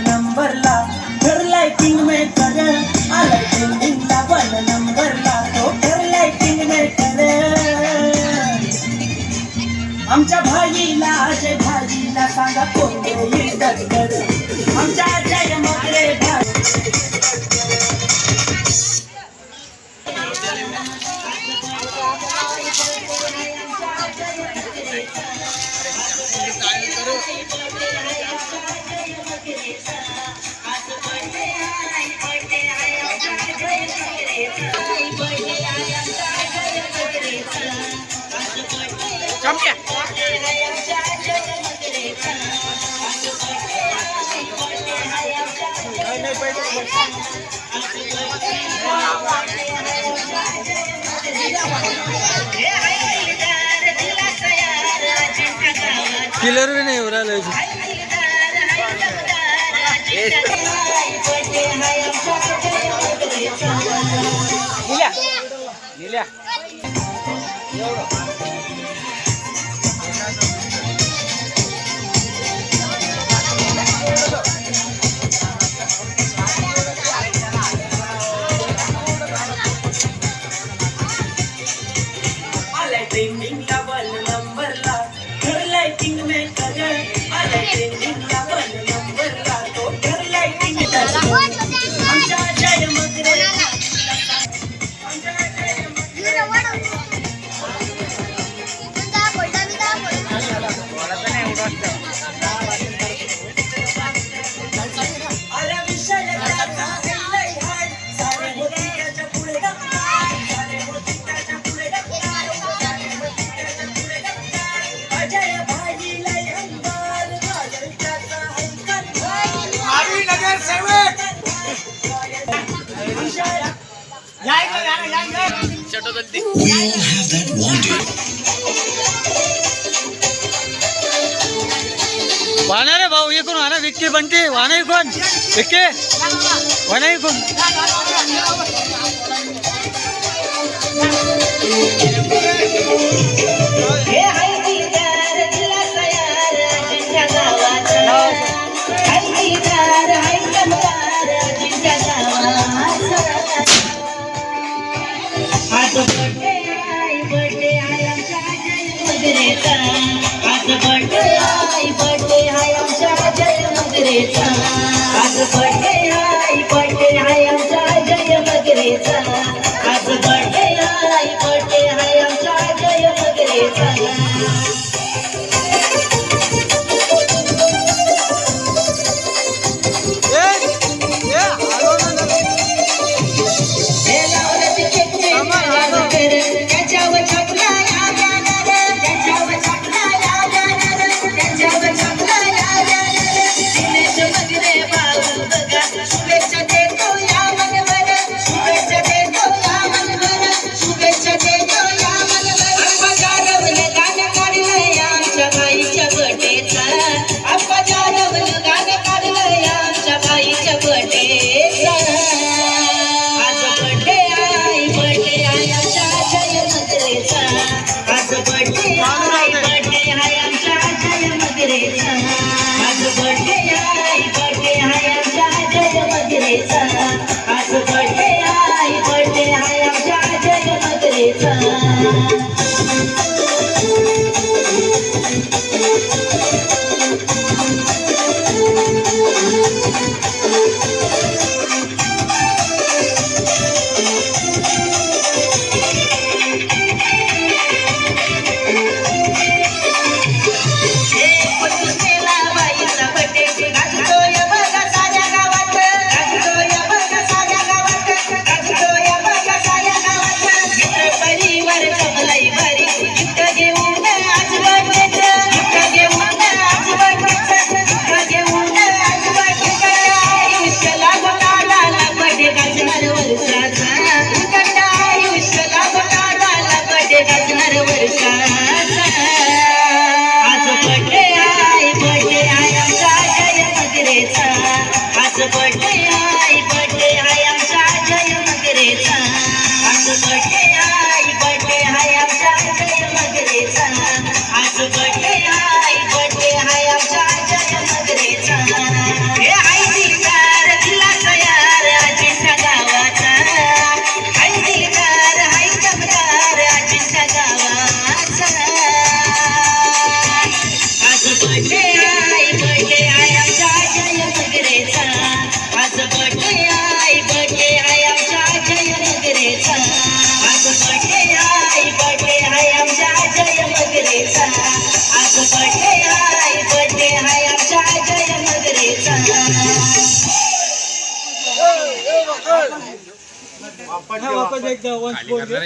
नंबरला घर लाइटिंग में कर आला ट्रेंडिंगला 1 नंबरला तो घर लाइटिंग में कर आमच्या भाईला अजय भाईला सांगा कोण येईल डगर आमच्या अजय मगरे भाई किलर भी नहीं हो रहा है नील्या ट्रेंडिंगला 1 नंबरला घर लाइटिंग में कर आला ट्रेंडिंगला 1 नंबरला तो घर लाइटिंग आमच्या Ajay Magare We all have that one day. वाहना रे भाऊ ये कोण वाहना विक्की बनते वाहना कोण विक्की वाहना कोण आज बर्थडे हाय आमच्या जय मगरेचा हे आई वापस एकदा once more घे.